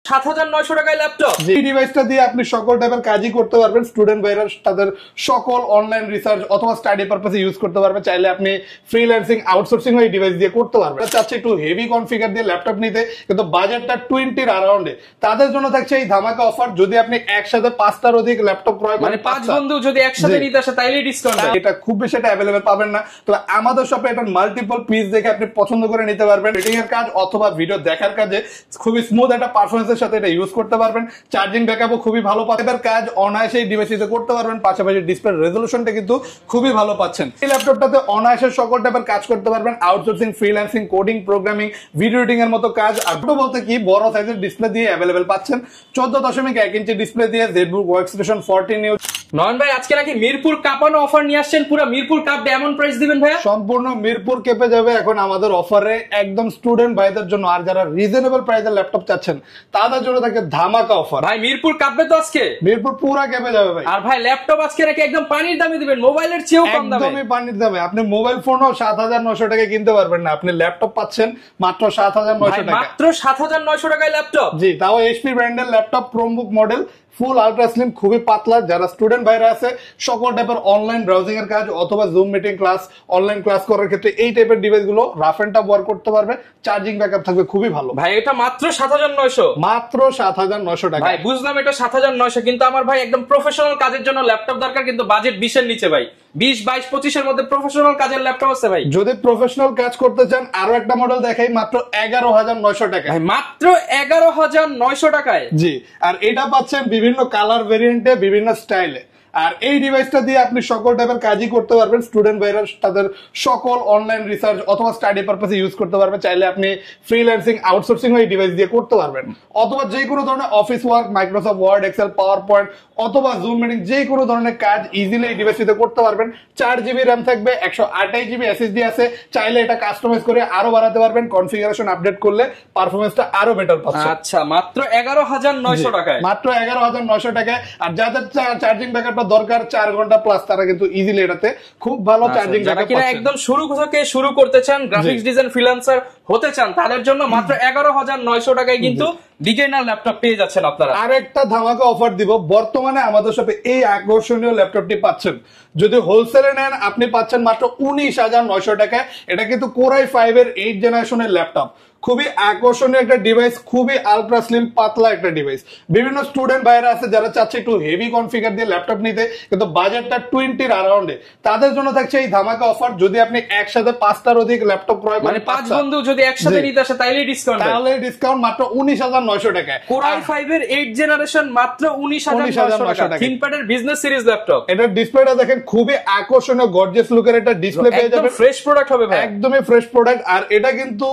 7,900 টাকায় ল্যাপটপ। এই ডিভাইসটা দিয়ে আপনি সকল টাইপের কাজই করতে পারবেন। স্টুডেন্ট ভাইরা তাদের সকল অনলাইন রিসার্চ অথবা স্টাডি পারপাসে ইউজ করতে পারবেন। চাইলে আপনি ফ্রিল্যান্সিং আউটসোর্সিং এই ডিভাইস দিয়ে করতে পারবেন। চাচ্ছে একটু হেভি কনফিগার দিয়ে ল্যাপটপ নিতে, কিন্তু বাজেটটা 20 অ্যারাউন্ডে, তাদের জন্য থাকছে এই ধামাকা অফার। যদি আপনি একসাথে 5টার অধিক ল্যাপটপ ক্রয় করেন, 5 বন্ধু যদি একসাথে নিতে আসে তাইলে ডিসকাউন্ট। এটা খুব বেশি এটা अवेलेबल পাবেন না, তবে আমাদের শপে এটা মাল্টিপল পিস দেখে আপনি পছন্দ করে নিতে পারবেন। এডিটিং এর কাজ অথবা ভিডিও দেখার কাজে খুবই স্মুথ একটা পারফরম্যান্সের সাথে এটা ইউজ করতে পারবেন। চার্জিং ব্যাকআপও খুবই ভালো পাবেন। কাজ অনায়াসে এই ডিভাইসে করতে পারবেন। পাশাপাশি ডিসপ্লে রেজোলিউশনটা কিন্তু খুবই ভালো পাচ্ছেন। এই ল্যাপটপটাতে অনায়াসে সকল টাইপের কাজ করতে পারবেন। Outsourcing, freelancing, coding, programming, video editing এর মতো কাজ। আর বলতে কি বড় সাইজের ডিসপ্লে দিয়ে अवेलेबल পাচ্ছেন। 14.1 ইঞ্চি ডিসপ্লে দিয়ে জেডবুক ওয়ার্কস্টেশন 14 নিউ। নয়ন ভাই আজকে নাকি মিরপুর কাপানো অফার নিয়ে আসছেন, পুরো মিরপুর কাপ এমন প্রাইস দিবেন ভাইয়া? সম্পূর্ণ মিরপুর কেঁপে যাবে এখন আমাদের অফারে, একদম স্টুডেন্ট ভাইদের জন্য। আর যারা রিজনেবল প্রাইসের ল্যাপটপ চাচ্ছেন তাদের জন্য থাকে ধামাকা অফার। ভাই মিরপুর কাপে তো আজকে মিরপুর পুরো কেঁপে যাবে ভাই। আর ভাই ল্যাপটপ আজকে নাকি একদম পানির দামে দিবেন, মোবাইলের চেয়েও কম দামে। একদমই পানির দামে। আপনি মোবাইল ফোনও 7,900 টাকায় কিনতে পারবেন না, আপনি ল্যাপটপ পাচ্ছেন মাত্র 7,900 টাকা। মাত্র 7,900 টাকায় ল্যাপটপ। জি, তাও এইচপি ব্র্যান্ডের ল্যাপটপ, ক্রোমবুক মডেল, ফুল আলট্রা স্লিম, খুবই পাতলা। যারা স্টুডেন্ট ভাইরা আছে সকল টাইপের অনলাইন ব্রাউজিং এর কাজ অথবা Zoom meeting class, online class করার ক্ষেত্রে এই টাইপের ডিভাইস গুলো রাফ এন্ড টাফ ওয়ার্ক করতে পারবে। চার্জিং ব্যাকআপ থাকবে খুবই ভালো। ভাই এটা মাত্র 7,900, মাত্র 7,900 টাকা। ভাই বুঝলাম এটা 7,900, কিন্তু আমার ভাই একদম প্রফেশনাল কাজের জন্য ল্যাপটপ দরকার, কিন্তু বাজেট 20 এর নিচে ভাই। 20, 22, 25 এর মধ্যে প্রফেশনাল কাজের ল্যাপটপ আছে ভাই? যদি প্রফেশনাল কাজ করতে চান আরো একটা মডেল দেখাই, মাত্র 11,900 টাকা। ভাই মাত্র 11,900 টাকায়। জি, আর এটা পাচ্ছেন বিভিন্ন কালার ভেরিয়েন্টে, বিভিন্ন স্টাইলে। আর এই ডিভাইসটা দিয়ে আপনি সকল টাইপের কাজই করতে পারবেন। স্টুডেন্ট ভাইরা তাদের সকল অনলাইন রিসার্চ অথবা স্টাডি পারপাসে ইউজ করতে পারবেন। চাইলে আপনি ফ্রিল্যান্সিং আউটসোর্সিং এই ডিভাইস দিয়ে করতে পারবেন, অথবা যে কোনো ধরনের office work, Microsoft Word, Excel, power point অথবা জুম মিটিং, যে কোনো ধরনের কাজ ইজিলি এই ডিভাইসটিতে করতে পারবেন। 4GB র্যাম থাকবে, 128GB SSD আছে। চাইলে এটা কাস্টমাইজ করে আরো বাড়াতে পারবেন। কনফিগারেশন আপডেট করলে পারফরম্যান্সটা আরো বেটার পাচ্ছেন। আচ্ছা, মাত্র 11,900 টাকায়। মাত্র 11,900 টাকায়। আর যাদের চার্জিং ব্যাকআপটা দরকার 4 ঘন্টা প্লাস, তারা কিন্তু ইজিলি এটাতে খুব ভালো চার্জিং ব্যাকআপ পাচ্ছেন। একদম শুরু থেকে শুরু করতে চান, গ্রাফিক্স ডিজাইন ফ্রিল্যান্সার হতে চান, তাদের জন্য মাত্র 11,900 টাকায় কিন্তু বিগিনার ল্যাপটপ পেয়ে যাচ্ছেন আপনারা। আরেকটা ধামাকা অফার দিব। বর্তমানে আমাদের শপে এই আকর্ষণীয় ল্যাপটপটি পাচ্ছেন, যদি হোলসেলে নেন আপনি পাচ্ছেন মাত্র 19,900 টাকায়। এটা কিন্তু Core i5 এর 8th জেনারেশনের ল্যাপটপ। খুবই আকর্ষণীয় একটা ডিভাইস, খুবই আলট্রা স্লিম পাতলা একটা ডিভাইস। বিভিন্ন স্টুডেন্ট ভাইরা আছে যারা চাচ্ছে একটু হেভি কনফিগার দিয়ে ল্যাপটপ নিতে, কিন্তু বাজেটটা 20 অ্যারাউন্ডে, তাদের জন্য থাকছে এই ধামাকা অফার। যদি আপনি একসাথে 5টার অধিক ল্যাপটপ ক্রয় করেন, 5 বন্ধু যদি একসাথে নিতে আসে তাইলে ডিসকাউন্ট, তাহলে ডিসকাউন্ট মাত্র 19,900 টাকায়। Core i5 এর 8th জেনারেশন মাত্র 19,900 টাকা। ThinkPad এর বিজনেস সিরিজ ল্যাপটপ। এটার ডিসপ্লেটা দেখেন, খুবই আকর্ষণীয় গর্জিয়াস লুকের একটা ডিসপ্লে পেয়ে যাবেন। ফ্রেশ প্রোডাক্ট হবে ভাই, একদমই ফ্রেশ প্রোডাক্ট। আর এটা কিন্তু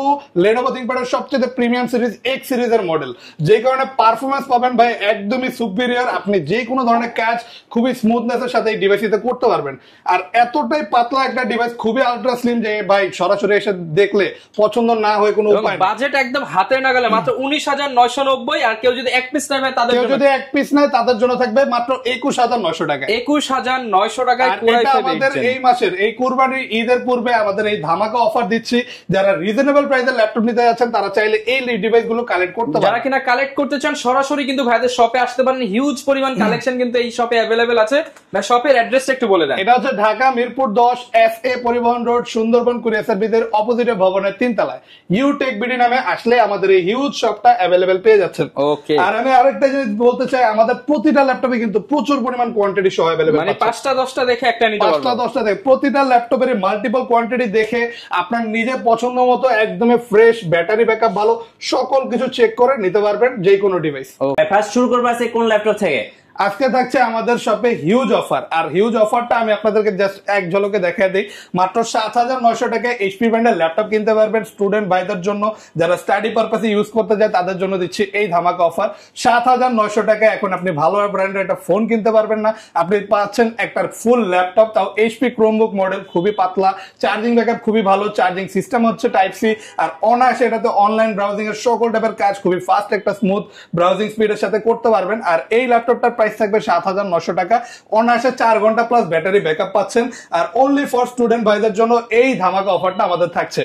Lenovo ThinkPad এর সবচেয়ে প্রিমিয়াম সিরিজ X সিরিজের মডেল, যে কারণে পারফরম্যান্স পাবেন ভাই একদমই সুপিরিয়র। আপনি যে কোনো ধরনের কাজ খুবই স্মুথনেসের সাথে এই ডিভাইসটিতে করতে পারবেন। আর এতটাই পাতলা একটা ডিভাইস, খুবই আলট্রা স্লিম, যে ভাই সরাসরি এসে দেখলে পছন্দ না হয়ে কোনো উপায় নেই। বাজেট একদম হাতে নাগালে মাত্র 19,990। আর কেউ যদি এক পিস নেয় তাদের জন্য, যদি এক পিস নেয় তাদের জন্য থাকবে মাত্র 21,900 টাকা। 21,900 টাকায় আমাদের এই মাসের এই কুরবানির ঈদের পূর্বে আমাদের এই ধামাকা অফার দিচ্ছি। যারা রিজনেবল প্রাইসের ল্যাপটপ নিতে যাচ্ছেন তারা চাইলে এই ডিভাইস গুলো কালেক্ট করতে পারেন। যারা কিনা কালেক্ট করতে চান সরাসরি কিন্তু ভাইদের শপে আসতে পারেন। হিউজ পরিমাণ কালেকশন কিন্তু এই শপে अवेलेबल আছে। ভাই শপের অ্যাড্রেসটা একটু বলে দেন। এটা হচ্ছে ঢাকা মিরপুর 10 SA পরিবহন রোড, সুন্দরবন কুরিয়ার সার্ভিসের অপোজিটে ভবনের 3 তলায় ইউ টেক বিডি নামে আসলে আমাদের এই হিউজ শপটা अवेलेबल পেয়ে যাচ্ছেন। ওকে, আর আমি আরেকটা জিনিস বলতে চাই, আমাদের প্রতিটা ল্যাপটপে কিন্তু প্রচুর পরিমাণ কোয়ান্টিটি সহ अवेलेबल, মানে 5টা 10টা দেখে একটা নিতে পারবেন। 5টা 10টা দেখে প্রতিটা ল্যাপটপের মাল্টিপল কোয়ান্টিটি দেখে আপনার নিজের পছন্দ মতো একদমই ফ্রেশ, ব্যাটারি ব্যাকআপ ভালো, সকল কিছু চেক করে নিতে পারবেন যে কোনো ডিভাইস। ফার্স্ট শুরু করবো আছে কোন ল্যাপটপ থেকে? আজকে থাকছে আমাদের শপে হিউজ অফার। আর হিউজ অফারটা আমি আপনাদেরকে জাস্ট এক ঝলকে দেখাই দিই। মাত্র 7,900 টাকায় এইচপি ব্র্যান্ডের ল্যাপটপ কিনতে পারবেন। স্টুডেন্ট ভাইদের জন্য, যারা স্টাডি পারপাসে ইউজ করতে যায় তাদের জন্য দিচ্ছি এই ধামাকা অফার। 7,900 টাকায় এখন আপনি ভালো ব্র্যান্ডের একটা ফোন কিনতে পারবেন না, আপনি পাচ্ছেন একটা ফুল ল্যাপটপ, তাও এইচপি ক্রোমবুক মডেল, খুবই পাতলা, চার্জিং ব্যাকআপ খুবই ভালো, চার্জিং সিস্টেম হচ্ছে টাইপ সি। আর অনায়াসে এটাতে অনলাইন ব্রাউজিং এর সকল টাইপের কাজ খুবই ফাস্ট, একটা স্মুথ ব্রাউজিং স্পিডের সাথে করতে পারবেন। আর এই ল্যাপটপটার প্রাইস থাকবে 7,900 টাকা। অনায়াসে 4 ঘন্টা প্লাস ব্যাটারি ব্যাকআপ পাচ্ছেন। আর অনলি ফর স্টুডেন্ট ভাইদের জন্য এই ধামাকা অফারটা আমাদের থাকছে।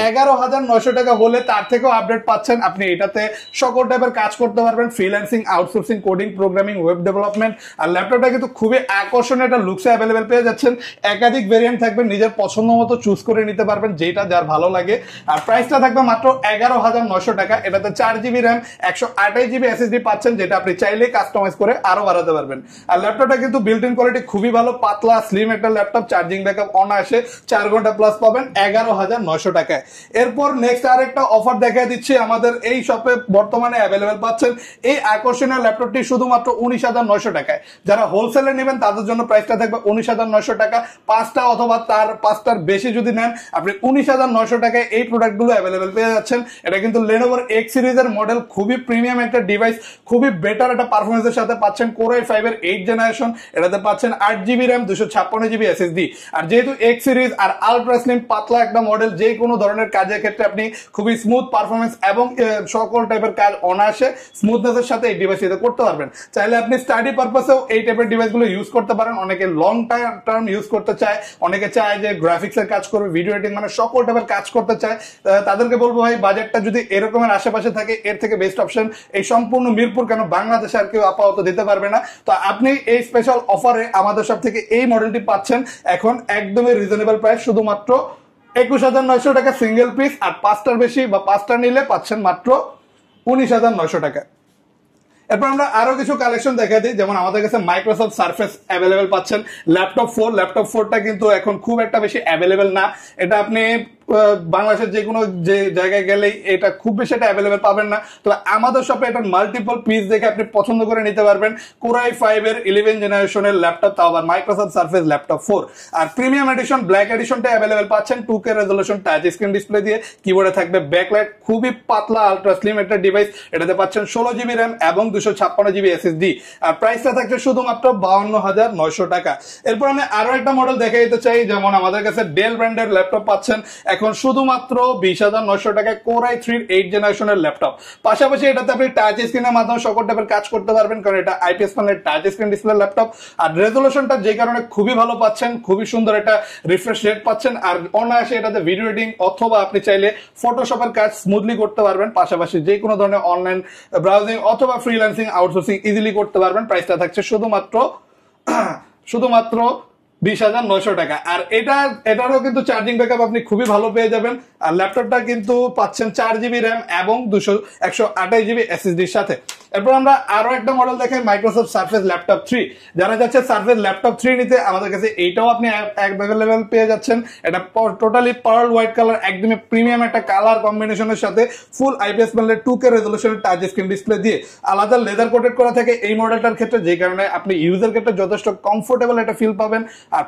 11,900 টাকা হলে তার থেকেও আপডেট পাচ্ছেন। আপনি এটাতে সকল টাইপের কাজ করতে পারবেন, freelancing, outsourcing, coding, programming, web development. আর ল্যাপটপটা কিন্তু খুবই আকর্ষণীয় একটা লুকসে অ্যাভেলেবেল পেয়ে যাচ্ছেন। একাধিক ভেরিয়েন্ট থাকবে, নিজের পছন্দ মতো চুজ করে নিতে পারবেন যেটা যার ভালো লাগে। আর প্রাইসটা থাকবে মাত্র 11,900 টাকা। এটাতে 4GB র্যাম, 128GB SSD পাচ্ছেন, যেটা আপনি চাইলে কাস্টমাইজ করে আরো বাড়াতে পারবেন। আর ল্যাপটপটা কিন্তু বিল্ট ইন কোয়ালিটি খুবই ভালো, পাতলা স্লিম একটা ল্যাপটপ। চার্জিং ব্যাকআপ অনায়াসে 4 ঘন্টা প্লাস পাবেন 11,900 টাকায়। এরপর নেক্সট আরেকটা অফার দেখা দিচ্ছি, আমাদের এই শপে বর্তমানে অ্যাভেলেবেল পাচ্ছেন এই আকর্ষণীয় ল্যাপটপটি শুধুমাত্র 19,900 টাকায়। যারা হোলসেলে নেবেন তাদের জন্য প্রাইসটা থাকবে 19,900 টাকা। 5টা অথবা তার 5টার বেশি যদি নেন আপনি 19,900 টাকায় এই প্রোডাক্টগুলো অ্যাভেলেবেল পেয়ে যাচ্ছেন। এটা কিন্তু লেনোভোর X সিরিজের মডেল, খুবই প্রিমিয়াম একটা ডিভাইস, খুবই বেটার একটা পারফরমেন্সের সাথে পাচ্ছেন Core i5 এর 8th জেনারেশন। এটাতে পাচ্ছেন 8GB র্যাম, 256GB SSD। আর যেহেতু X সিরিজ আর আলট্রা স্লিম পাতলা একটা মডেল, যে কোনো ধরনের কাজের ক্ষেত্রে আপনি খুবই স্মুথ পারফরমেন্স এবং সকল টাইপের কাজ অনায়াসে স্মুথনেসের সাথে এই ডিভাইস করতে পারবেন। চাইলে আপনি স্টাডি পারপাসেও এই টাইপের ডিভাইসগুলো ইউজ করতে পারেন। অনেকে লং টার্ম ইউজ করতে চায়, অনেকে চায় যে গ্রাফিক্সের কাজ করবে, ভিডিও এডিটিং, মানে সকল টাইপের কাজ করতে চায়। তাদেরকে বলবো ভাই, বাজেটটা যদি এরকমের আশেপাশে থাকে এর থেকে বেস্ট অপশন এই সম্পূর্ণ মিরপুর, কেন বাংলাদেশে আর কেউ আপাতত দিতে পারবে না। তো আপনি এই স্পেশাল অফারে আমাদের সব থেকে এই মডেলটি পাচ্ছেন এখন একদমই রিজনেবল প্রাইস, শুধুমাত্র 21,900 টাকা সিঙ্গেল পিস। আর 5টার বেশি বা 5টা নিলে পাচ্ছেন মাত্র 19,900 টাকা। এরপর আমরা আরো কিছু কালেকশন দেখা দিই, যেমন আমাদের কাছে মাইক্রোসফট সারফেস অ্যাভেলেবেল পাচ্ছেন। ল্যাপটপ 4টা কিন্তু এখন খুব একটা বেশি অ্যাভেলেবেল না। এটা আপনি বাংলাদেশের যে কোনো যে জায়গায় গেলেই এটা খুব বেশি এটা অ্যাভেলেবেল পাবেন না। তবে আমাদের শপে এটার মাল্টিপল পিস দেখে আপনি পছন্দ করে নিতে পারবেন। Core i5 এর 11th জেনারেশনের ল্যাপটপ, তাও আবার মাইক্রোসফট সারফেস ল্যাপটপ 4। আর প্রিমিয়াম এডিশন ব্ল্যাক এডিশনটা অ্যাভেলেবেল পাচ্ছেন 2K resolution touch screen display দিয়ে। কিবোর্ডে থাকবে ব্যাকলাইট, খুবই পাতলা আলট্রা স্লিম একটা ডিভাইস। এটাতে পাচ্ছেন 16GB র্যাম এবং 256GB SSD। আর প্রাইসটা থাকছে শুধুমাত্র 52,900 টাকা। এরপর আমি আরো একটা মডেল দেখে দিতে চাই, যেমন আমাদের কাছে ডেল ব্র্যান্ডের ল্যাপটপ পাচ্ছেন এখন শুধুমাত্র 20,900 টাকায় Core i3 8th জেনারেশনের ল্যাপটপ। পাশাপাশি এটাতে আপনি টাচ স্ক্রিনের মাধ্যমে সকল টাইপের কাজ করতে পারবেন, কারণ এটা IPS প্যানেলের টাচ স্ক্রিন ডিসপ্লে ল্যাপটপ। আর রেজোলিউশনটা যে কারণে খুবই ভালো পাচ্ছেন, খুবই সুন্দর একটা রিফ্রেশ রেট পাচ্ছেন। আর অনায়াসে এটাতে ভিডিও এডিটিং অথবা আপনি চাইলে ফটোশপের কাজ স্মুথলি করতে পারবেন। পাশাপাশি যে কোনো ধরনের অনলাইন ব্রাউজিং অথবা ফ্রিল্যান্সিং, আউটসোর্সিং ইজিলি করতে পারবেন। প্রাইসটা থাকছে শুধুমাত্র 20,900 টাকা। আর এটারও কিন্তু চার্জিং ব্যাকআপ আপনি খুবই ভালো পেয়ে যাবেন। আর ল্যাপটপটা কিন্তু পাচ্ছেন 4GB র্যাম এবং 128GB SSD এর সাথে। এরপর আমরা আরো একটা মডেল দেখাই, মাইক্রোসফট সারফেস ল্যাপটপ 3। যারা যাচ্ছে সারফেস ল্যাপটপ 3 নিতে, আমাদের কাছে এইটাও আপনি অ্যাভেলেবেল পেয়ে যাচ্ছেন। এটা টোটালি পার্ল হোয়াইট কালার, একদমই প্রিমিয়াম একটা কালার কম্বিনেশনের সাথে ফুল IPS প্যানেলের 2K রেজোলিউশনের টাচ স্ক্রিন ডিসপ্লে দিয়ে আলাদা লেদার কোটেড করা থাকে এই মডেলটার ক্ষেত্রে, যে কারণে আপনি ইউজার ক্ষেত্রে যথেষ্ট কমফোর্টেবল একটা ফিল পাবেন। আর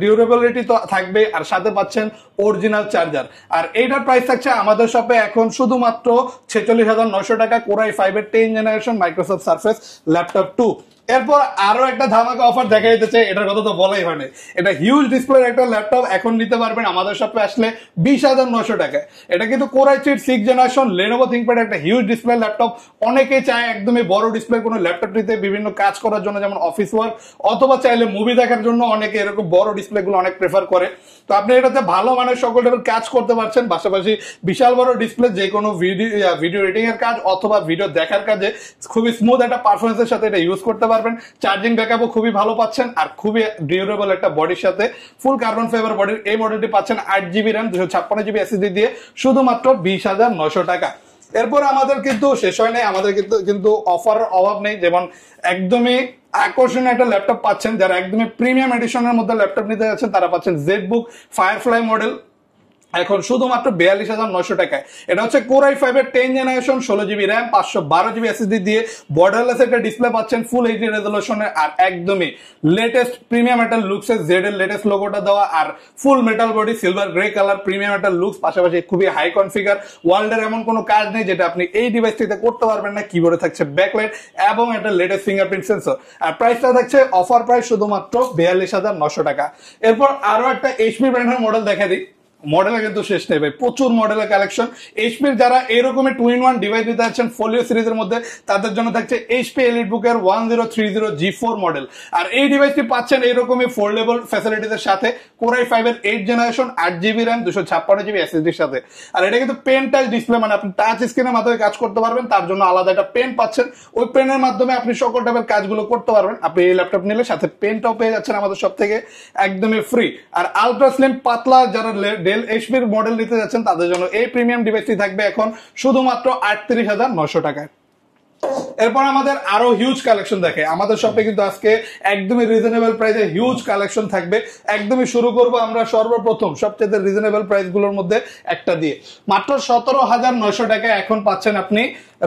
ডিউরেবিলিটি তো থাকবে, আর সাথে পাচ্ছেন অরিজিনাল চার্জার। আর এইটার প্রাইস থাকছে আমাদের শপে এখন শুধুমাত্র 46,900 টাকা, Core i5 এর 10th generation Microsoft surface laptop 2। এরপর আরো একটা ধামাকা অফার দেখা যেতে চাই, এটার কথা তো বলাই হয়নি। এটা হিউজ ডিসপ্লের একটা ল্যাপটপ, এখন নিতে পারবেন আমাদের শপে আসলে 20,900 টাকায়। এটা কিন্তু Core i3 6th generation Lenovo ThinkPad একটা হিউজ ডিসপ্লে ল্যাপটপ। অনেকে চায় একদমই বড় ডিসপ্লে কোনো ল্যাপটপ নিতে, বিভিন্ন কাজ করার জন্য, যেমন অফিস ওয়ার্ক অথবা চাইলে মুভি দেখার জন্য অনেকে এরকম বড় ডিসপ্লে গুলো অনেক প্রেফার করে। তো আপনি এটাতে ভালো মানের সকল টাইপের কাজ করতে পারছেন। পাশাপাশি বিশাল বড় ডিসপ্লে, যে কোনো ভিডিও এডিটিং এর কাজ অথবা ভিডিও দেখার কাজে খুবই স্মুথ একটা পারফরমেন্সের সাথে এটা ইউজ করতে পারবেন। চার্জিং ব্যাকআপও খুবই ভালো পাচ্ছেন, আর খুবই ডিউরেবল একটা বডির সাথে ফুল কার্বন ফাইবার বডির এই মডেলটি পাচ্ছেন 8GB র্যাম, 256GB SSD দিয়ে শুধুমাত্র 20,900 টাকা। এরপর আমাদের কিন্তু শেষ হয় নাই, আমাদের কিন্তু অফারের অভাব নেই। যেমন একদমই আকর্ষণীয় একটা ল্যাপটপ পাচ্ছেন, যারা একদমই প্রিমিয়াম এডিশনের মধ্যে ল্যাপটপ নিতে যাচ্ছেন তারা পাচ্ছেন ZBook Firefly মডেল এখন শুধুমাত্র 42,900 টাকায়। এটা হচ্ছে Core i5 এর 10th generation 16GB RAM 512GB SSD দিয়ে বর্ডারলেস একটা ডিসপ্লে পাচ্ছেন ফুল HD রেজোলিউশনের। আর একদমই লেটেস্ট প্রিমিয়াম একটা লুকসে জেড এর লেটেস্ট লোগোটা দেওয়া, আর full metal body, silver grey colour, premium একটা লুকস। পাশাপাশি খুবই হাই কনফিগার। ওয়ার্ল্ডের এমন কোনো কাজ নেই যেটা আপনি এই ডিভাইসটিতে করতে পারবেন না। কিবোর্ডে থাকছে ব্যাকলাইট এবং একটা লেটেস্ট ফিঙ্গারপ্রিন্ট সেন্সর। আর প্রাইসটা থাকছে অফার প্রাইস শুধুমাত্র 42,900 টাকা। এরপর আরো একটা HP ব্র্যান্ডের মডেল দেখা দিই, মডেলে কিন্তু শেষ নেই ভাই, প্রচুর মডেলের কালেকশন। এইচপির যারা এরকমই 2-in-1 ডিভাইস নিতে যাচ্ছেন ফোলিও সিরিজের মধ্যে, তাদের জন্য থাকছে এইচপি এলিটবুকের 1030 G4 মডেল। আর এই ডিভাইসটি পাচ্ছেন এরকমই ফোল্ডেবল ফ্যাসিলিটিসের সাথে, কোর i5 এর 8 জেনারেশন, 8GB র্যাম, 256GB এসএসডির সাথে। আর এটা কিন্তু পেন টাচ ডিসপ্লে, মানে আপনি টাচ স্ক্রিনের মাধ্যমে কাজ করতে পারবেন, তার জন্য আলাদা একটা পেন পাচ্ছেন। ওই পেনের মাধ্যমে আপনি সকল টাইপের কাজগুলো করতে পারবেন। আপনি এই ল্যাপটপ নিলে সাথে পেনটাও পেয়ে যাচ্ছেন আমাদের সব থেকে একদমই ফ্রি। আর আলট্রা স্লিম পাতলা যারা ডেল এইচপির মডেল নিতে যাচ্ছেন তাদের জন্য এই প্রিমিয়াম ডিভাইসটি থাকবে এখন শুধুমাত্র 38,900 টাকায়। এরপর আমাদের আরো হিউজ কালেকশন দেখে আমাদের শপে কিন্তু আজকে একদমই রিজনেবল প্রাইসে হিউজ কালেকশন থাকবে। একদমই শুরু করব আমরা সর্বপ্রথম সবচেয়ে রিজনেবল প্রাইস গুলোর মধ্যে একটা দিয়ে। মাত্র 17,900 টাকায় এখন পাচ্ছেন আপনি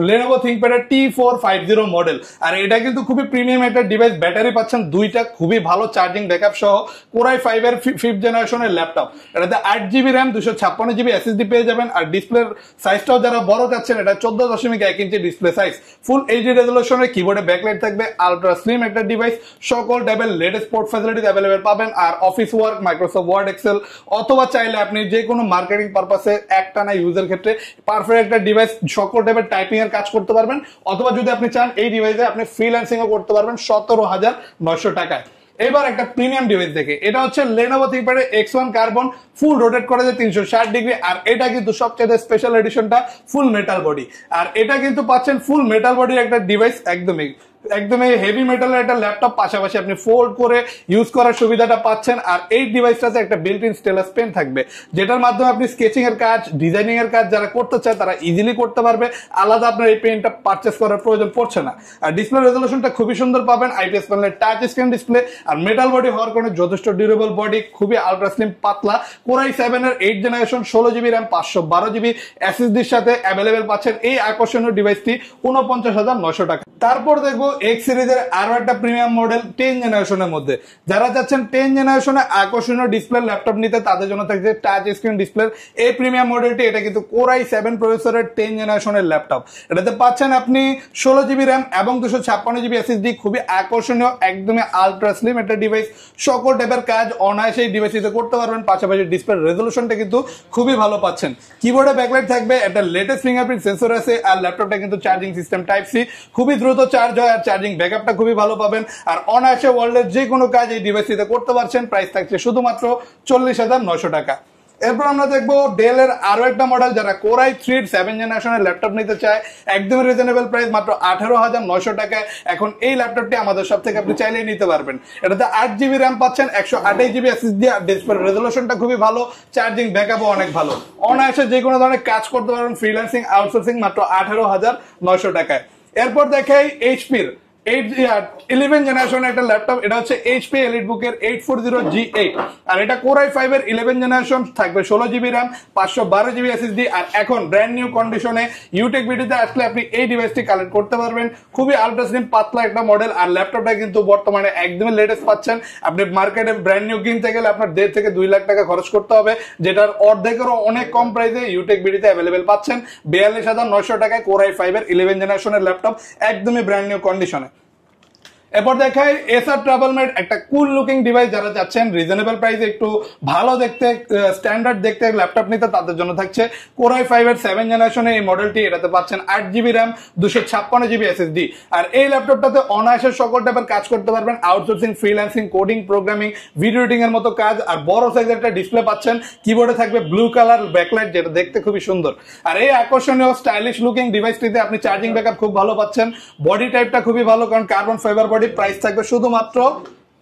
Lenovo ThinkPad এর T450 মডেল। আর এটা কিন্তু খুবই প্রিমিয়াম একটা ডিভাইস, ব্যাটারি পাচ্ছেন দুইটা, খুবই ভালো চার্জিং ব্যাকআপ সহ, কোর i5 এর 5th জেনারেশনের ল্যাপটপ। এটাতে 8GB র্যাম, 256GB এসএসডি পেয়ে যাবেন। আর ডিসপ্লের সাইজটাও যারা বড় চাচ্ছেন, এটা 14.1 inch display size, full HD রেজোলিউশনের, কিবোর্ডে ব্যাকলাইট থাকবে, আলট্রা স্লিম একটা ডিভাইস, সকল টাইপের লেটেস্ট পোর্ট ফ্যাসিলিটি অ্যাভেলেবেল পাবেন। আর office work, Microsoft Word, Excel অথবা চাইলে আপনি যে কোনো মার্কেটিং পারপাসে একটানা ইউজের ক্ষেত্রে পারফেক্ট একটা ডিভাইস, সকল টাইপের টাইপিং এর কাজ করতে পারবেন। অথবা যদি আপনি চান এই ডিভাইসে আপনি ফ্রিল্যান্সিং ও করতে পারবেন 17,900 টাকায়। এবার একটা প্রিমিয়াম ডিভাইস দেখে, এটা হচ্ছে Lenovo ThinkPad X1 কার্বন, ফুল রোটেট করা যায় 360 ডিগ্রি। আর এটা কিন্তু সবচেয়ে স্পেশাল এডিশনটা ফুল মেটাল বডি। আর এটা কিন্তু পাচ্ছেন ফুল মেটাল বডির একটা ডিভাইস, একদমই হেভি মেটালের একটা ল্যাপটপ, পাশাপাশি আপনি ফোল্ড করে ইউজ করার সুবিধাটা পাচ্ছেন। আর এই ডিভাইসটাতে একটা বিল্ট ইন স্টেলাস পেন থাকবে, যেটার মাধ্যমে আপনি স্কেচিং এর কাজ, ডিজাইনিং এর কাজ যারা করতে চায় তারা ইজিলি করতে পারবে, আলাদা আপনার এই পেনটা পারচেস করার প্রয়োজন পড়ছে না। আর ডিসপ্লে রেজোলিউশনটা খুবই সুন্দর পাবেন, আইপিএস প্যানেলের টাচ স্ক্রিন ডিসপ্লে। আর মেটাল বডি হওয়ার কারণে যথেষ্ট ডিউরেবল বডি, খুবই আলট্রা স্লিম পাতলা, কোর i7 এর 8 জেনারেশন, 16GB র্যাম, 512GB এসএসডির সাথে অ্যাভেলেবেল পাচ্ছেন এই আকর্ষণীয় ডিভাইসটি 49,900 টাকা। তারপর দেখবো এক্স সিরিজের আরো একটা প্রিমিয়াম মডেল 10 জেনারেশনের মধ্যে। যারা চাচ্ছেন 10 জেনারেশনে আকর্ষণীয় ডিসপ্লে ল্যাপটপ নিতে, তাদের জন্য থাকছে টাচ স্ক্রিন ডিসপ্লের এই প্রিমিয়াম মডেলটি। এটা কিন্তু কোর i7 প্রসেসরের 10 জেনারেশনের ল্যাপটপ। এটাতে পাচ্ছেন আপনি 16GB র্যাম এবং 256GB এসএসডি, খুবই আকর্ষণীয়, একদমই আলট্রা স্লিম একটা ডিভাইস, সকল টাইপের কাজ অনায়াসে এই ডিভাইসটিতে করতে পারবেন। পাশাপাশি ডিসপ্লে রেজোলিউশনটা কিন্তু খুবই ভালো পাচ্ছেন, কিবোর্ডে ব্যাকলাইট থাকবে, একটা লেটেস্ট ফিঙ্গারপ্রিন্ট সেন্সর আছে। আর ল্যাপটপটা কিন্তু চার্জিং সিস্টেম টাইপ সি, খুবই দ্রুত চার্জ হয়, আর চার্জিং ব্যাকআপটা খুবই ভালো পাবেন। আর অনায়াসে ওয়ার্ল্ডের যে কোনো কাজ এই ডিভাইসটিতে করতে পারছেন। প্রাইস থাকছে শুধুমাত্র 40,900 টাকা। এরপর আমরা দেখবো ডেলের আরো একটা মডেল, যারা কোর i3 7 জেনারেশনের ল্যাপটপ নিতে চায়, একদমই রিজনেবল প্রাইস, মাত্র 18,900 টাকায় এখন এই ল্যাপটপটি আমাদের সব থেকে আপনি চাইলেই নিতে পারবেন। এটাতে 8GB র্যাম পাচ্ছেন, 128GB এসএসডি, আর ডিসপ্লে রেজোলিউশনটা খুবই ভালো, চার্জিং ব্যাকআপও অনেক ভালো, অনায়াসে যে কোনো ধরনের কাজ করতে পারবেন, ফ্রিল্যান্সিং, আউটসোর্সিং, মাত্র 18,900 টাকায়। এরপর দেখাই এইচপির 11 জেনারেশনের একটা ল্যাপটপ। এটা হচ্ছে এইচপি এলিটবুকের 840 G8। আর এটা কোর i5 এর 11 জেনারেশন, থাকবে 16GB র্যাম, 512GB এসএসডি। আর এখন ব্র্যান্ড নিউ কন্ডিশনে ইউটেক ভিডিওতে আসলে আপনি এই ডিভাইসটি কালেক্ট করতে পারবেন। খুবই আলট্রা স্লিম পাতলা একটা মডেল। আর ল্যাপটপটা কিন্তু বর্তমানে একদমই লেটেস্ট পাচ্ছেন। আপনি মার্কেটে ব্র্যান্ড নিউ কিনতে গেলে আপনার 1.5 থেকে 2 লাখ টাকা খরচ করতে হবে, যেটার অর্ধেকেরও অনেক কম প্রাইসে ইউটেক ভিডিওতে অ্যাভেলেবেল পাচ্ছেন 42,900 টাকায় কোর i5 এর 11 জেনারেশনের ল্যাপটপ, একদমই ব্র্যান্ড নিউ কন্ডিশনে। এরপর দেখাই এসার ট্রাভেলমেট, একটা কুল লুকিং ডিভাইস। যারা চাচ্ছেন রিজনেবল প্রাইসে একটু ভালো দেখতে, স্ট্যান্ডার্ড দেখতে ল্যাপটপ নিতে, তাদের জন্য থাকছে কোর i5 এর 7 জেনারেশনের এই মডেলটি। এটাতে পাচ্ছেন 8GB র্যাম, 256GB এসএসডি। আর এই ল্যাপটপটাতে অনায়াসে সকল টাইপের কাজ করতে পারবেন, outsourcing, freelancing, coding, programming, video editing এর মতো কাজ। আর বড় সাইজের একটা ডিসপ্লে পাচ্ছেন, কিবোর্ডে থাকবে ব্লু কালার ব্যাকলাইট, যেটা দেখতে খুবই সুন্দর। আর এই আকর্ষণীয় স্টাইলিশ লুকিং ডিভাইসটিতে আপনি চার্জিং ব্যাকআপ খুব ভালো পাচ্ছেন, বডি টাইপটা খুবই ভালো, কারণ কার্বন ফাইবার বডি। প্রাইস থাকবে শুধুমাত্র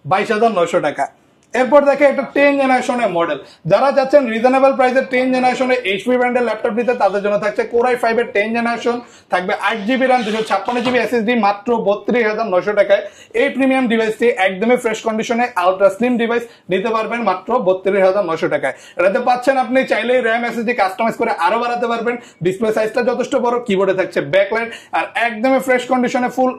22,900 টাকা। এরপর দেখে একটা 10 জেনারেশনের মডেল। যারা যাচ্ছেন রিজনেবল প্রাইসে 10 জেনারেশনের এইচপি ব্র্যান্ডের ল্যাপটপ নিতে, তাদের জন্য থাকছে কোর i5 এর 10 জেনারেশন, থাকবে 8GB র্যাম, 256GB এসএসডি, মাত্র 32,900 টাকায়। এই প্রিমিয়াম ডিভাইসটি একদমই ফ্রেশ কন্ডিশনে আলট্রা স্লিম ডিভাইস নিতে পারবেন মাত্র 32,900 টাকায়। এটাতে পাচ্ছেন আপনি চাইলেই র্যাম এসএসডি কাস্টমাইজ করে আরো বাড়াতে পারবেন, ডিসপ্লে সাইজটা যথেষ্ট বড়, কিবোর্ডে থাকছে ব্যাকলাইট। আর একদমই ফ্রেশ কন্ডিশনে ফুল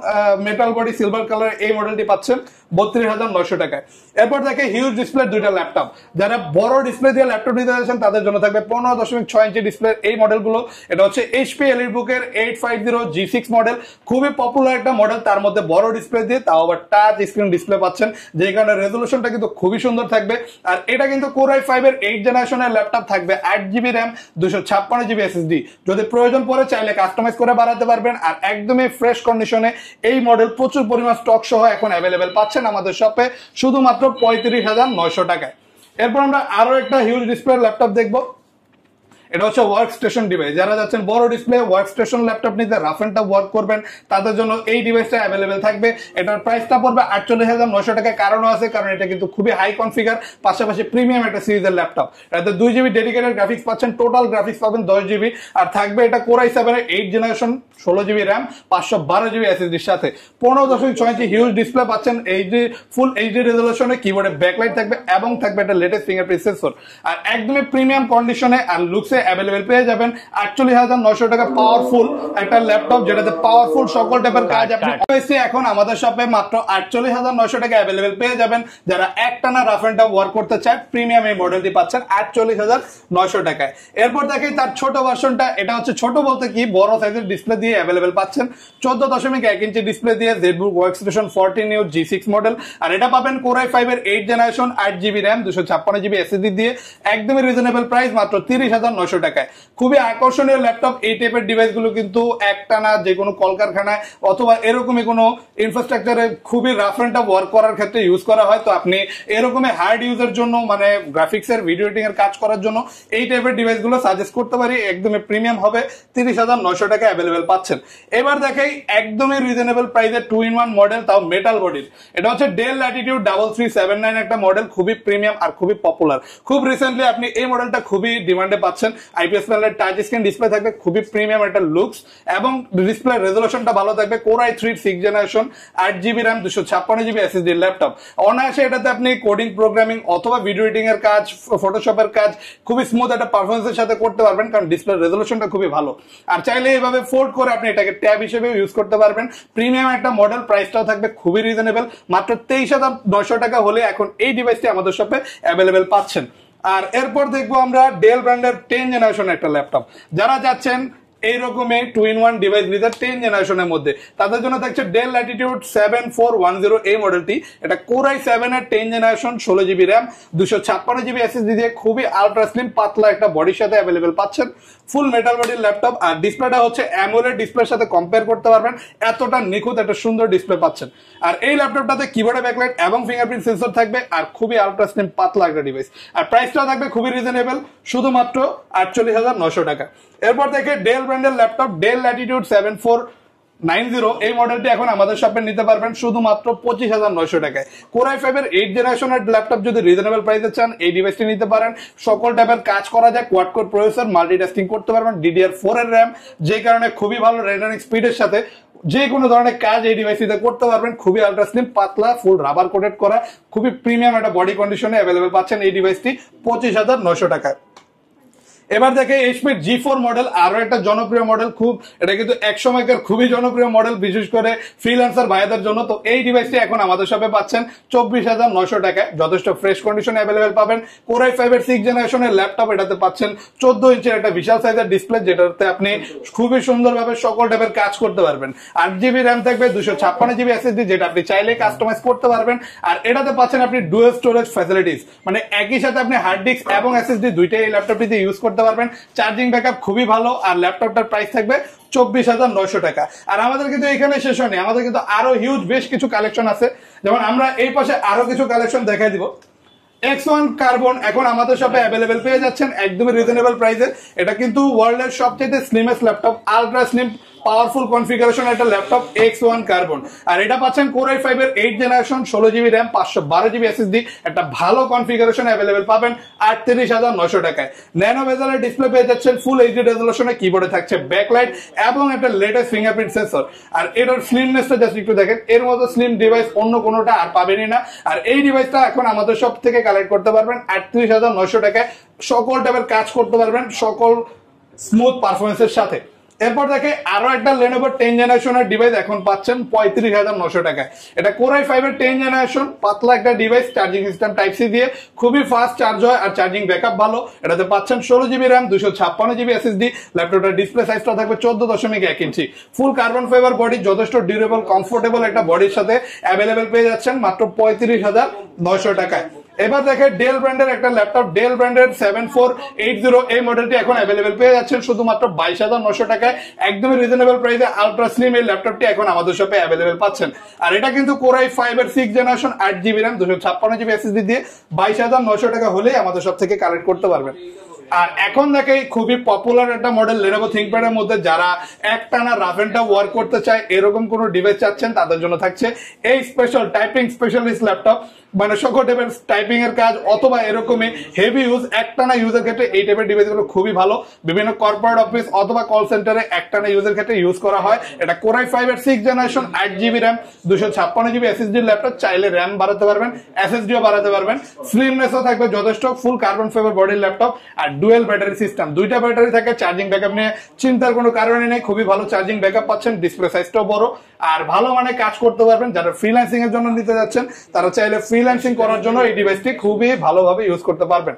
মেটাল বডি সিলভার কালার এই মডেলটি পাচ্ছেন 32,900 টাকায়। এরপর দেখে হিউজ ডিসপ্লে দুইটা ল্যাপটপ, যারা বড় ডিসপ্লে দিয়ে ল্যাপটপ নিতে যাচ্ছেন তাদের জন্য থাকবে 15.6 ইঞ্চি ডিসপ্লে এই মডেলগুলো। এটা হচ্ছে HP EliteBook-এর 850 G6 মডেল, খুবই পপুলার একটা মডেল, তার মধ্যে বড় ডিসপ্লে দিয়ে, তাও আবার টাচ স্ক্রিন ডিসপ্লে পাচ্ছেন, যে কারণে রেজলিউশনটা কিন্তু খুবই সুন্দর থাকবে। আর এটা কিন্তু Core i5-এর 8th জেনারেশনের ল্যাপটপ, থাকবে 8GB RAM 256GB SSD, যদি প্রয়োজন পড়ে চাইলে কাস্টমাইজ করে বাড়াতে পারবেন। আর একদমই ফ্রেশ কন্ডিশনে এই মডেল প্রচুর পরিমাণ স্টক সহ এখন অ্যাভেলেবেল পাচ্ছেন আমাদের শপে শুধুমাত্র 35,900 টাকায়। এরপর আমরা আরো একটা হিউজ ডিসপ্লে ল্যাপটপ দেখবো, এটা হচ্ছে ওয়ার্ক স্টেশন ডিভাইস। যারা যাচ্ছেন বড় ডিসপ্লে ওয়ার্ক স্টেশন ল্যাপটপ নিতে, রাফ এন্ড টাফ ওয়ার্ক করবেন, তাদের জন্য এই ডিভাইসটা অ্যাভেলেবেল থাকবে। এটার প্রাইসটা পড়বে 48,900 টাকা। কারণও আছে, কারণ এটা কিন্তু খুবই হাই কনফিগার, পাশাপাশি প্রিমিয়াম একটা সিরিজের ল্যাপটপ। এটাতে 2GB ডেডিকেটেড গ্রাফিক্স পাচ্ছেন, টোটাল গ্রাফিক্স পাবেন 10GB, আর থাকবে এটা Core i7-এর 8th generation 16GB RAM 512GB SSD-র সাথে। 15.6 ইঞ্চি হিউজ ডিসপ্লে পাচ্ছেন, ফুল এইচডি রেজলিউশনে, কিবোর্ডে ব্যাকলাইট থাকবে এবং থাকবে একটা লেটেস্ট ফিঙ্গারপ্রিন্ট সেন্সর। আর একদমই প্রিমিয়াম কন্ডিশনে আর লুকসে অ্যাভেলেবেল পেয়ে যাবেন 48,900 টাকা পাওয়ারফুল একটা ল্যাপটপ, যেটাতে পাওয়ারফুল সকল টাইপের কাজ আপনি এখন আমাদের শপে মাত্র 48,900 টাকা অ্যাভেলেবেল পেয়ে যাবেন। যারা একটানা রাফ এন্ড টাফ ওয়ার্ক করতে চায়, প্রিমিয়াম এই মডেলটি পাচ্ছেন 48,900 টাকায়। এরপর দেখেন তার ছোট ভার্সনটা, এটা হচ্ছে ছোট বলতে কি বড় সাইজের ডিসপ্লে দিয়ে অ্যাভেলেবেল পাচ্ছেন, 14.1 ইঞ্চি ডিসপ্লে দিয়ে ZBook Workstation 14U G6 model. আর এটা পাবেন Core i5-এর 8th generation 8GB RAM 256GB SSD দিয়ে, একদমই রিজনেবল প্রাইস মাত্র 30,900 টাকায়। খুবই আকর্ষণীয় ল্যাপটপ। এই টাইপের ডিভাইস গুলো কিন্তু একটানা যে কোনো কলকারখানায় অথবা এরকমই কোনো ইনফ্রাস্ট্রাকচারে খুবই রাফ এন্ড টাফ ওয়ার্ক করার ক্ষেত্রে ইউজ করা হয়। তো আপনি এরকমই হার্ড ইউজের জন্য, মানে গ্রাফিক্স এর ভিডিও এডিটিং এর কাজ করার জন্য এই টাইপের ডিভাইস গুলো সাজেস্ট করতে পারি। একদমই প্রিমিয়াম হবে, 30,900 টাকা অ্যাভেলেবেল পাচ্ছেন। এবার দেখাই একদমই রিজনেবল প্রাইসে 2-in-1 মডেল, তাও মেটাল বডির। এটা হচ্ছে Dell Latitude 3379 একটা মডেল, খুবই প্রিমিয়াম আর খুবই পপুলার। খুব রিসেন্টলি আপনি এই মডেলটা খুবই ডিমান্ডে পাচ্ছেন। IPS প্যানেলের টাচ স্ক্রিন ডিসপ্লে থাকবে, খুবই প্রিমিয়াম একটা লুকস এবং ডিসপ্লে রেজলিউশনটা ভালো থাকবে। Core i3 6th generation 8GB RAM 256GB SSD laptop. অনায়াসে এটাতে আপনি কোডিং, প্রোগ্রামিং অথবা ভিডিও এডিটিং এর কাজ, ফটোশপের কাজ খুবই স্মুথ একটা পারফরমেন্সের সাথে করতে পারবেন, কারণ ডিসপ্লে রেজলিউশনটা খুবই ভালো। আর চাইলে এইভাবে ফোল্ড করে আপনি এটাকে ট্যাব হিসেবে ইউজ করতে পারবেন। প্রিমিয়াম একটা মডেল, প্রাইসটাও থাকবে খুবই রিজনেবল, মাত্র 23,900 টাকা হলে এখন এই ডিভাইসটি আমাদের শপে অ্যাভেলেবেল পাচ্ছেন। আর এরপর দেখবো আমরা ডেল ব্র্যান্ডের 10th জেনারেশন একটা ল্যাপটপ। যারা যাচ্ছেন এইরকমই 2-in-1 ডিভাইস নিতে 10th জেনারেশনের মধ্যে, তাদের জন্য থাকছে Dell Latitude 7410 এই মডেলটি। এটা Core i7-এর 10th generation 16GB RAM 256GB SSD দিয়ে খুবই আলট্রা স্লিম পাতলা একটা বডির সাথে অ্যাভেলেবেল পাচ্ছেন। ফুল মেটাল বডির ল্যাপটপ, আর ডিসপ্লেটা হচ্ছে AMOLED ডিসপ্লের সাথে কম্পেয়ার করতে পারবেন, এতটা নিখুঁত একটা সুন্দর ডিসপ্লে পাচ্ছেন। আর এই ল্যাপটপটাতে কিবোর্ডে ব্যাকলাইট এবং ফিঙ্গারপ্রিন্ট সেন্সর থাকবে, আর খুবই আলট্রা স্লিম পাতলা একটা ডিভাইস। আর প্রাইসটা থাকবে খুবই রিজনেবল, শুধুমাত্র 48,900 টাকা। এরপর দেখে ডেল ব্র্যান্ডের ল্যাপটপ Dell Latitude 7490 এই মডেলটি এখন আমাদের শপে নিতে পারবেন শুধুমাত্র 25,900 টাকায়। Core i5-এর 8th জেনারেশনের ল্যাপটপ যদি রিজনেবল প্রাইসে চান, এই ডিভাইসটি নিতে পারেন। সকল টাইপের কাজ করা যায়, কোয়াড কোর প্রসেসর, মাল্টিটাস্কিং করতে পারবেন, DDR4 এর RAM, যে কারণে খুবই ভালো রেন্ডারিং স্পিডের সাথে যে কোনো ধরনের কাজ এই ডিভাইসটিতে করতে পারবেন। খুবই আলট্রা স্লিম পাতলা, ফুল রাবার কোটেড করা, খুবই প্রিমিয়াম একটা বডি কন্ডিশনে অ্যাভেলেবেল পাচ্ছেন এই ডিভাইসটি 25,900 টাকায়। এবার দেখে HP G4 মডেল, আরো একটা জনপ্রিয় মডেল। এটা কিন্তু এক সময়কার খুবই জনপ্রিয় মডেল, বিশেষ করে ফ্রিল্যান্সার ভাইদের জন্য। তো এই ডিভাইসটি এখন আমাদের শপে পাচ্ছেন 24,900 টাকায়, যথেষ্ট ফ্রেশ কন্ডিশনে অ্যাভেলেবেল পাবেন। Core i5-এর 6th জেনারেশনের ল্যাপটপ, এটাতে পাচ্ছেন 14 ইঞ্চের একটা বিশাল সাইজের ডিসপ্লে, যেটাতে আপনি খুবই সুন্দরভাবে সকল টাইপের কাজ করতে পারবেন। 8GB RAM থাকবে, 256GB SSD, যেটা আপনি চাইলে কাস্টমাইজ করতে পারবেন। আর এটাতে পাচ্ছেন আপনি ডুয়াল স্টোরেজ ফ্যাসিলিটিস, মানে একই সাথে আপনি হার্ড ডিস্ক এবং SSD দুইটাই এই ল্যাপটপটিতে ইউজ করতে পারবেন। চার্জিং ব্যাকআপ খুবই ভালো। আর ল্যাপটপটার প্রাইস থাকবে 24,900 টাকা। আর আমাদের কিন্তু এখানে শেষ হয়নি, আমাদের কিন্তু আরো হিউজ বেশ কিছু কালেকশন আছে। যেমন আমরা এই পাশে আরো কিছু কালেকশন দেখাই দিব। X1 কার্বন এখন আমাদের শপে অ্যাভেলেবেল পেয়ে যাচ্ছেন একদমই রিজনেবল প্রাইসে। এটা কিন্তু ওয়ার্ল্ডের সবচেয়ে slimmest laptop, ultra slim powerful configuration একটা ল্যাপটপ X1 কার্বন। আর এটা পাচ্ছেন Core i5-এর 8th generation 16GB RAM 512GB SSD, একটা ভালো কনফিগারেশন অ্যাভেলেবেল পাবেন 38,900 টাকায়। ন্যানো বেজেলের ডিসপ্লে পেয়ে যাচ্ছেন, ফুল এইচডি রেজলিউশনে, কিবোর্ডে থাকছে ব্যাকলাইট এবং একটা লেটেস্ট ফিঙ্গারপ্রিন্ট সেন্সর। আর এটার স্লিমনেসটা জাস্ট একটু দেখেন, এর মতো স্লিম ডিভাইস অন্য কোনোটা আর পাবেনই না। আর এই ডিভাইসটা এখন আমাদের সব থেকে কালেক্ট করতে পারবেন 38,900 টাকায়, সকল টাইপের কাজ করতে পারবেন সকল স্মুথ পারফরমেন্সের সাথে। এরপর দেখে আরো একটা Lenovo 10 জেনারেশনের ডিভাইস এখন পাচ্ছেন 35,900 টাকায়। এটা Core i5 এর 10 জেনারেশন, পাতলা একটা device, charging system type C দিয়ে খুবই ফাস্ট চার্জ হয় আর চার্জিং ব্যাকআপ ভালো। এটাতে পাচ্ছেন 16GB RAM, 256GB SSD, ল্যাপটপটার display সাইজটা থাকবে 14.1 ইঞ্চি। ফুল কার্বন ফাইবার বডি, যথেষ্ট ডিউরেবল কমফোর্টেবল একটা বডির সাথে অ্যাভেলেবেল পেয়ে যাচ্ছেন মাত্র 35,900 টাকায়। এবার দেখে ডেল ব্র্যান্ডের একটা ল্যাপটপ, ডেল ব্র্যান্ডের 7480 এই মডেলটি এখন অ্যাভেলেবেল পেয়ে যাচ্ছেন শুধুমাত্র 22,900 টাকায়। একদমই রিজনেবল প্রাইসে আলট্রা স্লিম এই ল্যাপটপটি এখন আমাদের শপে অ্যাভেলেবেল পাচ্ছেন। আর এটা কিন্তু Core i5 এর 6 generation, 8GB RAM, 256GB SSD দিয়ে 22,900 টাকা হলেই আমাদের শপ থেকে কালেক্ট করতে পারবেন। আর এখন দেখে খুবই পপুলার একটা মডেল Lenovo ThinkPad এর মধ্যে, যারা একটানা রাফ এন্ড টাফ ওয়ার্ক করতে চায়, এরকম কোন ডিভাইস চাচ্ছেন তাদের জন্য থাকছে এই স্পেশাল টাইপিং স্পেশালিস্ট ল্যাপটপ। মানে সকল টাইপের টাইপিং এর কাজ অথবা এরকমই হেভি ইউজ, একটানা ইউজের ক্ষেত্রে এই টাইপের ডিভাইসগুলো খুবই ভালো। বিভিন্ন কর্পোরেট অফিস অথবা কল সেন্টারে একটানা ইউজের ক্ষেত্রে ইউজ করা হয়। এটা Core i5 এর 6 generation, 8GB RAM, 256GB SSD laptop, চাইলে র্যাম বাড়াতে পারবেন, SSDও বাড়াতে পারবেন, স্লিমনেসও থাকবে যথেষ্ট, ফুল কার্বন ফাইবার বডির ল্যাপটপ আর ডুয়েল ব্যাটারি সিস্টেম, দুইটা ব্যাটারি থাকে। চার্জিং ব্যাকআপ নিয়ে চিন্তার কোনো কারণে নেই, খুবই ভালো চার্জিং ব্যাকআপ পাচ্ছেন, ডিসপ্লে সাইজটাও বড় আর ভালো মানে কাজ করতে পারবেন। যারা ফ্রিল্যান্সিং এর জন্য নিতে যাচ্ছেন তারা চাইলে ফ্রিল্যান্সিং করার জন্য এই ডিভাইসটি খুবই ভালোভাবে ইউজ করতে পারবেন।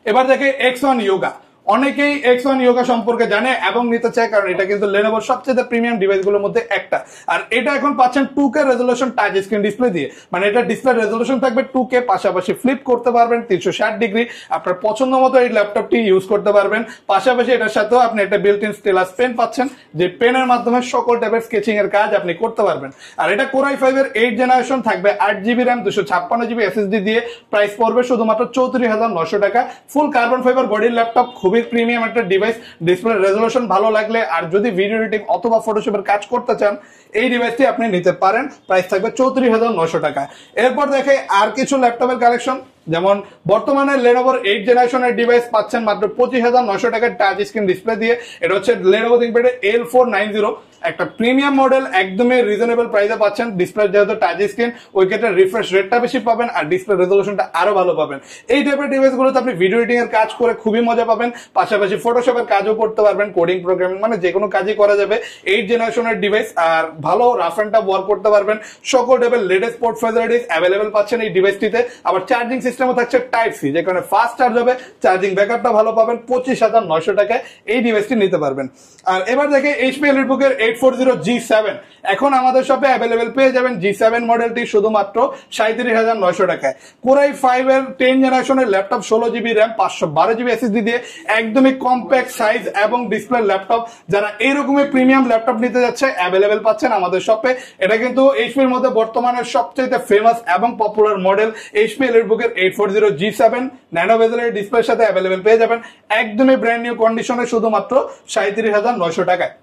এবার দেখে X1 Yoga। অনেকেই X1 Yoga সম্পর্কে জানে এবং নিতে চায়, কারণ এটা কিন্তু Lenovo সবচেয়ে প্রিমিয়াম ডিভাইসগুলোর মধ্যে একটা। আর এটা এখন পাচ্ছেন 2K resolution touch screen display দিয়ে। মানে এটা ডিসপ্লে রেজোলিউশন থাকবে 2K, পাশাপাশি ফ্লিপ করতে পারবেন 360 ডিগ্রি, আপনার পছন্দ মতো এই ল্যাপটপটি ইউজ করতে পারবেন। পাশাপাশি এটার সাথেও আপনি একটা বিল্ট ইন স্টেলাস পেন পাচ্ছেন, যে পেনের মাধ্যমে সকল টাইপের স্কেচিং এর কাজ আপনি করতে পারবেন। আর এটা Core i5 এর 8 জেনারেশন, থাকবে 8GB RAM, 256GB SSD দিয়ে, প্রাইস পড়বে শুধুমাত্র 34,900 টাকা। ফুল কার্বন ফাইবার বডির ল্যাপটপ, খুবই প্রিমিয়াম একটা ডিভাইস, ডিসপ্লে রেজোলিউশন ভালো লাগলে আর যদি ভিডিও এডিটিং অথবা ফটোশপের কাজ করতে চান এই ডিভাইসটি আপনি নিতে পারেন। প্রাইস থাকবে 34,900 টাকা। এরপর দেখে আর কিছু ল্যাপটপের কালেকশন, যেমন বর্তমানে Lenovo 8 জেনারেশনের ডিভাইস পাচ্ছেন মাত্র 25,900 টাকার টাচ স্ক্রিন ডিসপ্লে দিয়ে। এটা হচ্ছে Lenovo ThinkPad L490, একটা প্রিমিয়াম মডেল, একদমই রিজনেবল প্রাইসে পাচ্ছেন। ডিসপ্লে যেহেতু টাচ স্ক্রিন, ওই ক্ষেত্রে রিফ্রেশ রেটটা বেশি পাবেন আর ডিসপ্লে রেজোলিউশনটা আরো ভালো পাবেন। এই টাইপের ডিভাইসগুলোতে আপনি ভিডিও এডিটিং এর কাজ করে খুবই মজা পাবেন, পাশাপাশি ফটোশপের কাজও করতে পারবেন, কোডিং প্রোগ্রামিং মানে যে কোনো কাজই করা যাবে। 8 জেনারেশনের ডিভাইস আর ভালো রাফ এন্ড টাফ ওয়ার্ক করতে পারবেন। সকল টাইপের লেটেস্ট পোর্ট ফ্যাসিলিটিস অ্যাভেলেবেল পাচ্ছেন এই ডিভাইসটিতে। আবার চার্জিং সিস্টেমও থাকছে টাইপ সি, যেখানে ফাস্ট চার্জ হবে, চার্জিং ব্যাকআপটা ভালো পাবেন। 25,900 টাকায় এই ডিভাইসটি নিতে পারবেন। আর এবার দেখে HP EliteBook 840 G7 এখন আমাদের শপে অ্যাভেলেবেল পেয়ে যাবেন। G7 মডেলটি শুধুমাত্র 37,900 টাকায়। Core i5 এর 10 জেনারেশনের laptop, 16GB RAM, 512GB SSD দিয়ে, একদমই কম্প্যাক্ট সাইজ এবং ডিসপ্লে ল্যাপটপ। যারা এইরকমই প্রিমিয়াম ল্যাপটপ নিতে যাচ্ছে অ্যাভেলেবেল পাচ্ছেন আমাদের শপে। এটা কিন্তু HP এর মধ্যে বর্তমানে সবচেয়ে ফেমাস এবং popular model HP EliteBook 840 G7 nano বেজেলের ডিসপ্লের সাথে অ্যাভেলেবেল পেয়ে যাবেন একদমই ব্র্যান্ড নিউ কন্ডিশনে শুধুমাত্র 37,900 টাকায়।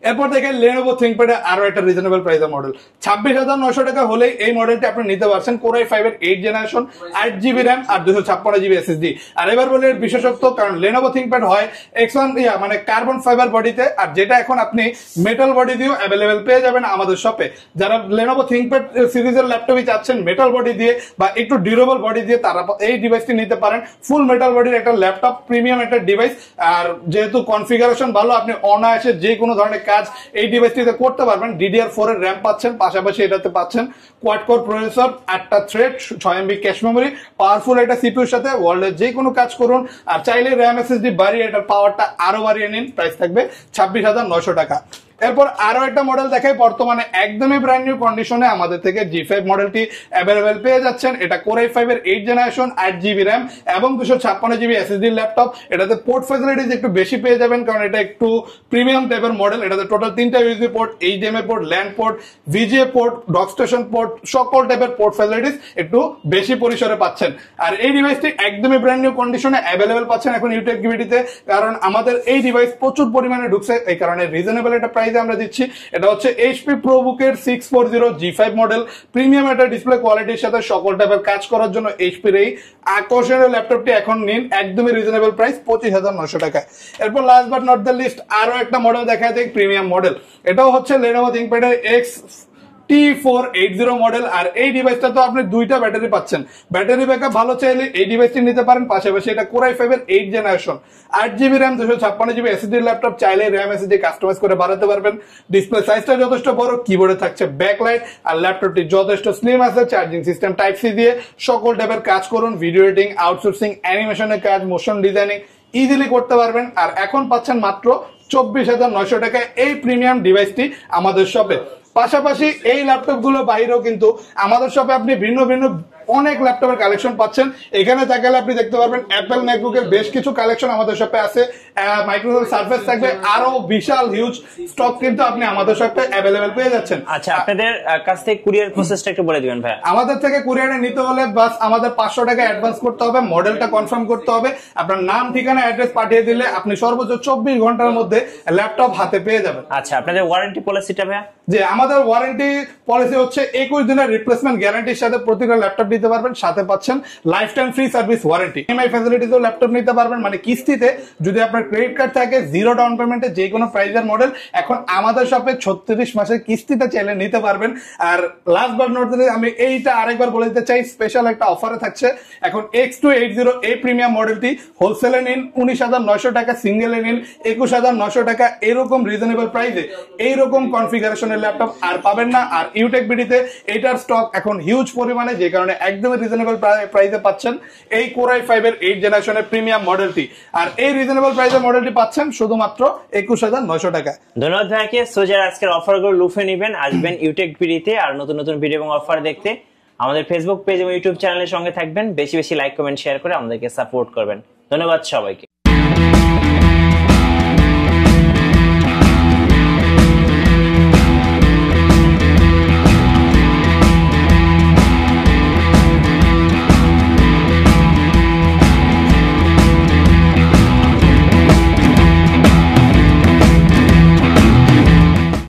এরপর দেখে Lenovo ThinkPad আরো একটা রিজনেবল প্রাইসের মডেল, 26,900 টাকা হলে এই মডেলটি আপনি নিতে পারছেন। Core i5 এর 8 জেনারেশন, 8GB RAM আর 256GB SSD। আর এবার বলে এর বিশেষত্ব, কারণ Lenovo ThinkPad হয় X1 মানে কার্বন ফাইবার বডিতে, আর যেটা এখন আপনি মেটাল বডি দিয়েও অ্যাভেলেবেল পেয়ে যাবেন আমাদের শপে। যারা Lenovo ThinkPad সিরিজের ল্যাপটপই চাচ্ছেন মেটাল বডি দিয়ে বা একটু ডিউরেবল বডি দিয়ে, তারা এই ডিভাইসটি নিতে পারেন। ফুল মেটাল বডির একটা ল্যাপটপ, প্রিমিয়াম একটা ডিভাইস, আর যেহেতু কনফিগারেশন ভালো, আপনি অনায়াসে যে কোনো ধরনের কাজ এই ডিভাইসটিতে করতে পারবেন। DDR4 এর RAM পাচ্ছেন, পাশাপাশি এটাতে পাচ্ছেন কোয়াড কোর প্রসেসর, 8টা thread, 6MB cache memory, powerful একটা সিপিইউর সাথে ওয়ার্ল্ডের যে কোনো কাজ করুন। আর চাইলে RAM SSD বাড়িয়ে এটার পাওয়ারটা আরো বাড়িয়ে নিন। প্রাইস থাকবে 26,900 টাকা। এরপর আরো একটা মডেল দেখাই, বর্তমানে একদমই ব্র্যান্ড নিউ কন্ডিশনে আমাদের থেকে G5 মডেলটি অ্যাভেলেবেল পেয়ে যাচ্ছেন। এটা Core i5 এর 8 জেনারেশন, 8GB RAM এবং 256GB SSD ল্যাপটপ। এটাতে পোর্ট ফ্যাসিলিটিস একটু বেশি পেয়ে যাবেন, কারণ এটা একটু প্রিমিয়াম টাইপের মডেল। এটাতে টোটাল 3টা USB port, HDMI port, LAN port, VGA port, dock station port, সকল টাইপের পোর্ট ফ্যাসিলিটিস একটু বেশি পরিসরে পাচ্ছেন। আর এই ডিভাইসটি একদমই ব্র্যান্ড নিউ কন্ডিশনে অ্যাভেলেবেল পাচ্ছেন এখন ইউটেক গিভিটিতে, কারণ আমাদের এই ডিভাইস প্রচুর পরিমাণে ঢুকছে, এই কারণে রিজনেবল একটা প্রাইস আমরা দিচ্ছি। এটা হচ্ছে HP ProBook 640 G5 model, premium একটা ডিসপ্লে কোয়ালিটির সাথে সকল টাইপের কাজ করার জন্য HP এর এই আকর্ষণীয় ল্যাপটপটি এখন নিন একদমই রিজনেবল প্রাইস 25,900 টাকায়। এরপর last but not the least আরো একটা মডেল দেখায় দেই, প্রিমিয়াম মডেল। এটাও হচ্ছে Lenovo ThinkPad X T480 model. আর এই ডিভাইসটা তো আপনি দুইটা ব্যাটারি পাচ্ছেন, ব্যাটারি ব্যাকআপ ভালো চাইলে এই ডিভাইসটি নিতে পারেন। পাশাপাশি এটা Core i5 এর 8th generation, 8GB RAM 256GB SSD laptop, চাইলে RAM SSD কাস্টমাইজ করে বাড়াতে পারবেন। ডিসপ্লে সাইজটা যথেষ্ট বড়, কিবোর্ডে থাকছে ব্যাকলাইট, আর ল্যাপটপটি যথেষ্ট স্লিম আছে। চার্জিং সিস্টেম টাইপ সি দিয়ে সকল টাইপের কাজ করুন, ভিডিও এডিটিং, আউটসোর্সিং, অ্যানিমেশনের কাজ, মোশন ডিজাইনিং ইজিলি করতে পারবেন। আর এখন পাচ্ছেন মাত্র 24,900 টাকায় এই প্রিমিয়াম ডিভাইসটি আমাদের শপে। পাশাপাশি এই ল্যাপটপ গুলো বাইরেও কিন্তু আমাদের শপে আপনি ভিন্ন ভিন্ন অনেক ল্যাপটপের কালেকশন পাচ্ছেন। এখানে তাকালে আপনি দেখতে পারবেন অ্যাপেল ম্যাকবুকের বেশ কিছু কালেকশন আমাদের শপে আছে, মাইক্রোসফট সার্ফেস থাকবে, আরো বিশাল হিউজ স্টক কিন্তু আপনি আমাদের শপে অ্যাভেলেবেল পেয়ে যাচ্ছেন। আচ্ছা, আপনাদের কাছ থেকে কুরিয়ার প্রসেসটা একটু বলে দিবেন ভাই। আমাদের থেকে কুরিয়ারে নিতে হলে বাস আমাদের 500 টাকা অ্যাডভান্স করতে হবে, মডেলটা কনফার্ম করতে হবে, আপনার নাম, ঠিকানা, অ্যাড্রেস পাঠিয়ে দিলে আপনি সর্বোচ্চ 24 ঘন্টার মধ্যে ল্যাপটপ হাতে পেয়ে যাবেন। আচ্ছা, আপনাদের ওয়ারেন্টি পলিসিটা ভাই? যে আমাদের ওয়ারেন্টি পলিসি হচ্ছে 21 দিনের রিপ্লেসমেন্ট গ্যারান্টির সাথে প্রতিটা ল্যাপটপ নিতে পারবেন, সাথে পাচ্ছেন lifetime free service warranty. EMI ফ্যাসিলিটিতেও ল্যাপটপ নিতে পারবেন, মানে কিস্তিতে। যদি আপনার ক্রেডিট কার্ড থাকে, জিরো ডাউন পেমেন্টে যে কোনো প্রাইজের মডেল এখন আমাদের শপে 36 মাসের কিস্তিতে চাইলে নিতে পারবেন। আর লাস্ট বাট নট আমি এইটা আরেকবার বলে দিতে চাই, স্পেশাল একটা অফারে থাকছে। এখন X280 এই প্রিমিয়াম মডেলটি হোলসেলে নিন 19,900 টাকা, সিঙ্গেলে নিন 21,900 টাকা। এরকম রিজনেবল প্রাইসে এইরকম কনফিগারেশনের ল্যাপটপ আর পাবেন না। আর ইউটেক বিডিতে এটার স্টক এখন হিউজ পরিমাণে, যে কারণে একদমই রিজনেবল প্রাইসে পাচ্ছেন এই Core i5 এর 8th জেনারেশনের প্রিমিয়াম মডেলটি। আর এই রিজনেবল প্রাইসের মডেলটি পাচ্ছেন শুধুমাত্র 21,900 টাকা। ধন্যবাদ ভাইকে। সো যারা আজকের অফারগুলো লুফে নেবেন, আসবেন ইউটেক বিডিতে আর নতুন নতুন ভিডিও এবং অফার দেখতে আমাদের ফেসবুক পেজ এবং ইউটিউব চ্যানেলের সঙ্গে থাকবেন। বেশি বেশি লাইক, কমেন্ট, শেয়ার করে আমাদেরকে সাপোর্ট করবেন। ধন্যবাদ সবাইকে।